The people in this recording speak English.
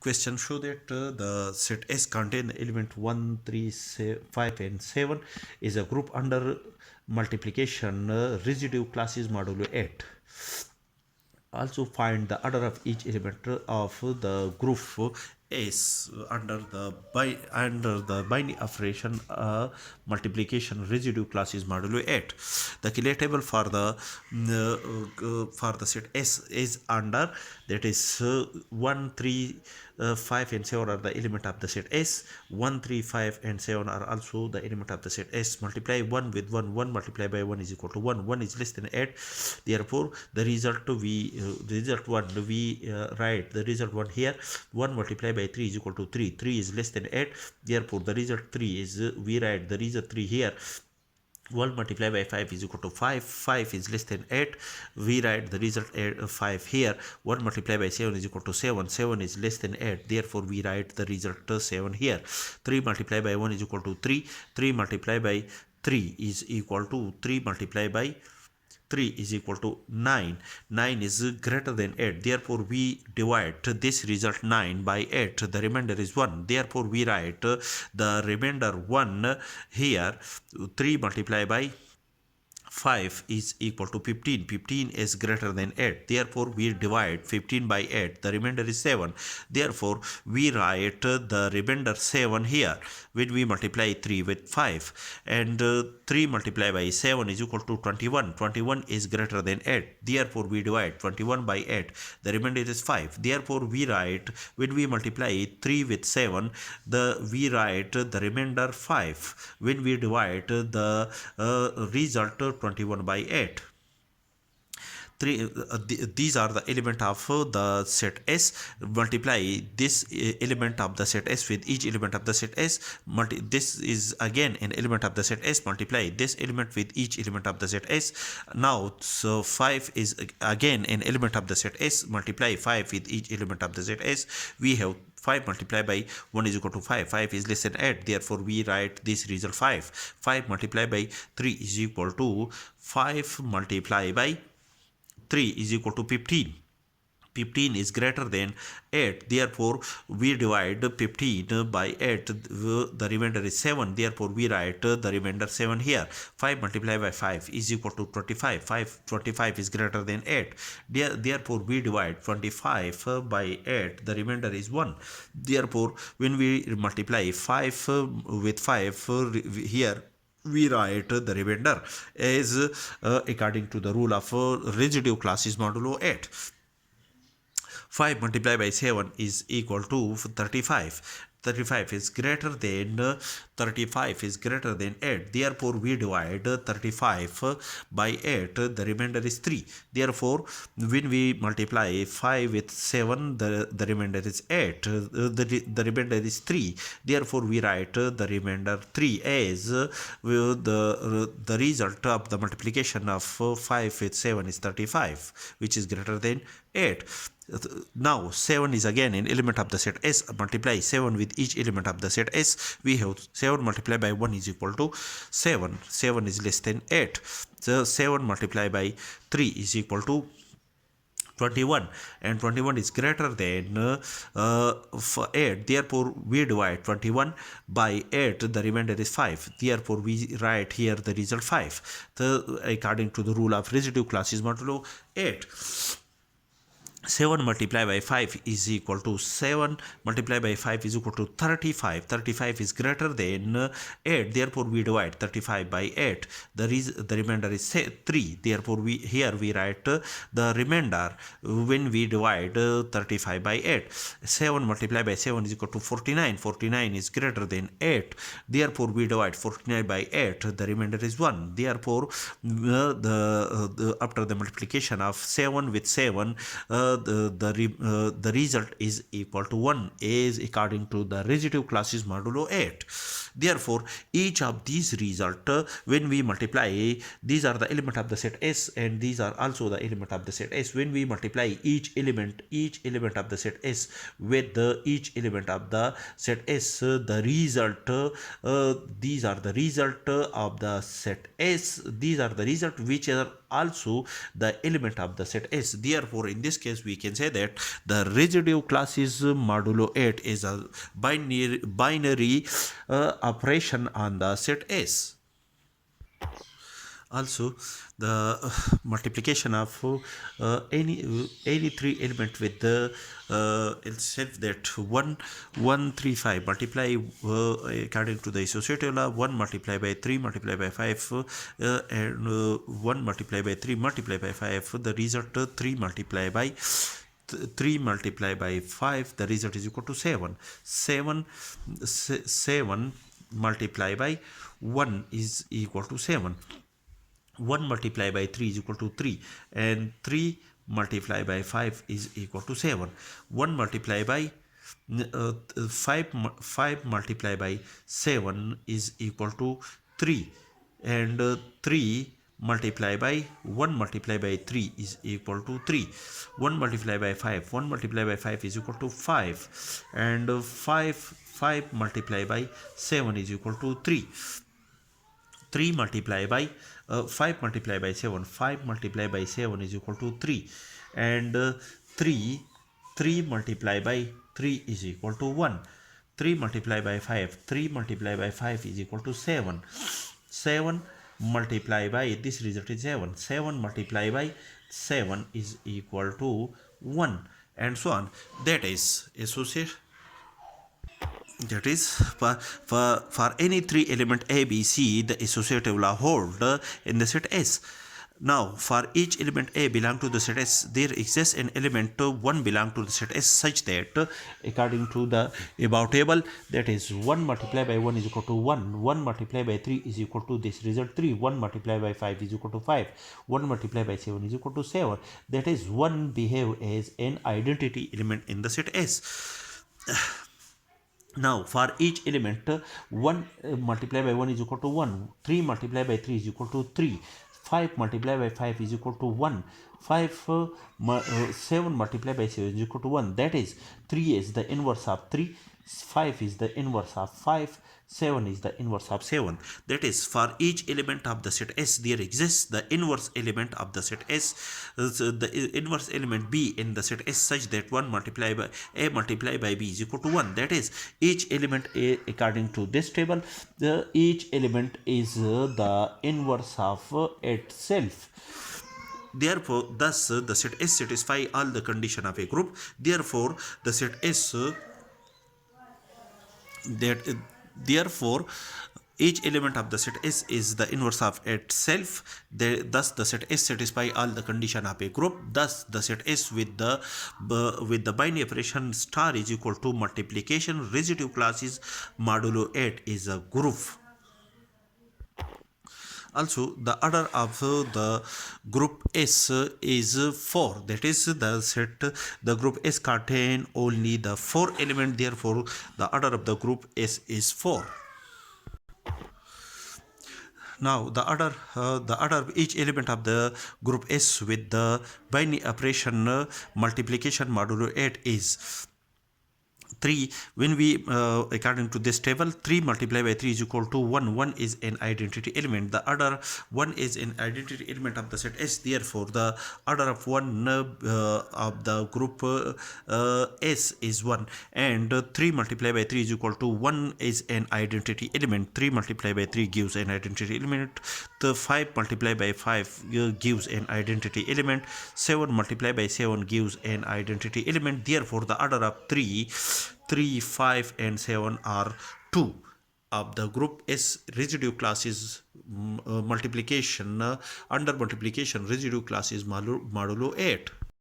Question: show that the set S contain element 1, 3, 5 and 7 is a group under multiplication. Residue class is modulo 8. Also find the order of each element of the group S under the binding operation. Multiplication residue class is modulo 8. The Kiley table for the set S is under, that is 1, 3, 5 and 7 are the element of the set S. 1, 3, 5 and 7 are also the element of the set S. Multiply 1 with 1, 1 multiplied by 1 is equal to 1, 1 is less than 8. Therefore the result result 1 we write the result 1 here. 1 multiplied by 3 is equal to 3, 3 is less than 8. Therefore the result 3 is we write the result 3 here. 1 multiplied by 5 is equal to 5, 5 is less than 8. We write the result 5 here. 1 multiplied by 7 is equal to 7, 7 is less than 8. Therefore we write the result 7 here. 3 multiplied by 1 is equal to 3, 3 multiplied by 3 is equal to 3 multiplied by 3 is equal to 9. 9 is greater than 8. Therefore we divide this result 9 by 8. The remainder is 1. Therefore we write the remainder 1 here. 3 multiplied by 5 is equal to 15. 15 is greater than 8. Therefore we divide 15 by 8. The remainder is 7. Therefore we write the remainder 7 here. When we multiply 3 with 5, and 3 multiplied by 7 is equal to 21. 21 is greater than 8. Therefore we divide 21 by 8. The remainder is 5. Therefore we write, when we multiply 3 with 7, we write the remainder 5. When we divide the result 21 by 8. These are the element of the set S. Multiply this element of the set S with each element of the set S. This is again an element of the set S. Multiply this element with each element of the set S. Now so 5 is again an element of the set S. Multiply 5 with each element of the set S. We have 5 multiplied by 1 is equal to 5. 5 is less than 8. Therefore we write this result 5. 5 multiplied by 3 is equal to 5 multiplied by 3 is equal to 15. 15 is greater than 8. Therefore we divide 15 by 8. The remainder is 7. Therefore we write the remainder 7 here. 5 multiplied by 5 is equal to 25. 25 is greater than 8. Therefore we divide 25 by 8. The remainder is 1. Therefore when we multiply 5 with 5 here, we write the remainder as according to the rule of residue class is modulo 8. 5 multiplied by 7 is equal to 35. 35 is greater than 8. Therefore we divide 35 by 8. The remainder is 3. Therefore when we multiply 5 with 7, the remainder is 8. The remainder is 3. Therefore we write the remainder 3 as the result of the multiplication of 5 with 7 is 35, which is greater than 8. Now 7 is again an element of the set S. Multiply 7 with each element of the set S. We have 7 multiplied by 1 is equal to 7. 7 is less than 8. So 7 multiplied by 3 is equal to 21, and 21 is greater than 8. Therefore we divide 21 by 8. The remainder is 5. Therefore we write here the result 5. According to the rule of residue class is modulo 8. 7 multiplied by 5 is equal to 7 multiplied by 5 is equal to 35. 35 is greater than 8. Therefore we divide 35 by 8. The remainder is 3. Therefore we write the remainder when we divide 35 by 8. 7 multiplied by 7 is equal to 49. 49 is greater than 8. Therefore we divide 49 by 8. The remainder is 1. Therefore after the multiplication of 7 with 7, the result is equal to 1 is according to the residue class is modulo 8. Therefore, each of these result, when we multiply, these are the element of the set S and these are also the element of the set S. When we multiply each element of the set S with each element of the set S, the result, these are the result of the set S. These are the result which are also the element of the set S. Therefore, in this case, we can say that the residue class is modulo 8 is a binary operation on the set S. Also, the multiplication of any three element with the itself, that 1 1 3 5 multiply according to the associative law, 1 multiply by 3 multiply by 5 and 1 multiply by 3 multiply by 5, the result 3 multiply by 5, the result is equal to 7. 7 multiply by 1 is equal to 7. 1 multiplied by 3 is equal to 3, and 3 multiplied by 5 is equal to 7. 1 multiplied by 5 multiplied by 7 is equal to 3, and 3 multiplied by 1 multiplied by 3 is equal to 3. 1 multiplied by 1 multiplied by 5 is equal to 5, and 5 multiplied by 7 is equal to 3. 3 multiplied by 5 multiplied by 5 multiplied by 7 is equal to 3, and 3 multiplied by 3 is equal to 1. 3 multiplied by 3 multiplied by 5 is equal to 7. 7 multiplied by, this result is 7. 7 multiplied by 7 is equal to 1, and so on. That is associate. That is, for any three element A, B, C, the associative law hold in the set S. Now, for each element A belong to the set S, there exists an element 1 belong to the set S, such that according to the above table, that is 1 multiplied by 1 is equal to 1, 1 multiplied by 3 is equal to this result 3, 1 multiplied by 5 is equal to 5, 1 multiplied by 7 is equal to 7. That is, 1 behave as an identity element in the set S. Now, for each element, 1 multiplied by 1 is equal to 1, 3 multiplied by 3 is equal to 3, 5 multiplied by 5 is equal to 1, 7 multiplied by 7 is equal to 1. That is, 3 is the inverse of 3, 5 is the inverse of 5, 7 is the inverse of 7. That is, for each element of the set S, there exists the inverse element of the set S, the inverse element B in the set S, such that 1 multiplied by A multiplied by B is equal to 1. That is, each element A, according to this table, each element is the inverse of itself. Therefore, thus the set S satisfy all the condition of a group. Therefore, the set S therefore each element of the set S is the inverse of itself. Thus the set S satisfy all the condition of a group. Thus the set S with the binary operation star is equal to multiplication residue class is modulo 8 is a group. Also, the order of the group S is 4. That is, the group S contain only the 4 element. Therefore, the order of the group S is 4. Now, the order of each element of the group S with the binary operation multiplication modulo 8 is 3. When we according to this table, 3 multiplied by 3 is equal to 1. 1 is an identity element. The order 1 is an identity element of the set S. Therefore, the order of 1 of the group S is 1, and 3 multiplied by 3 is equal to 1 is an identity element. 3 multiplied by 3 gives an identity element. The 5 multiplied by 5 gives an identity element. 7 multiplied by 7 gives an identity element. Therefore, the order of 3, 5 and 7 are 2 of the group S. Residue class is multiplication under multiplication residue class is modulo 8.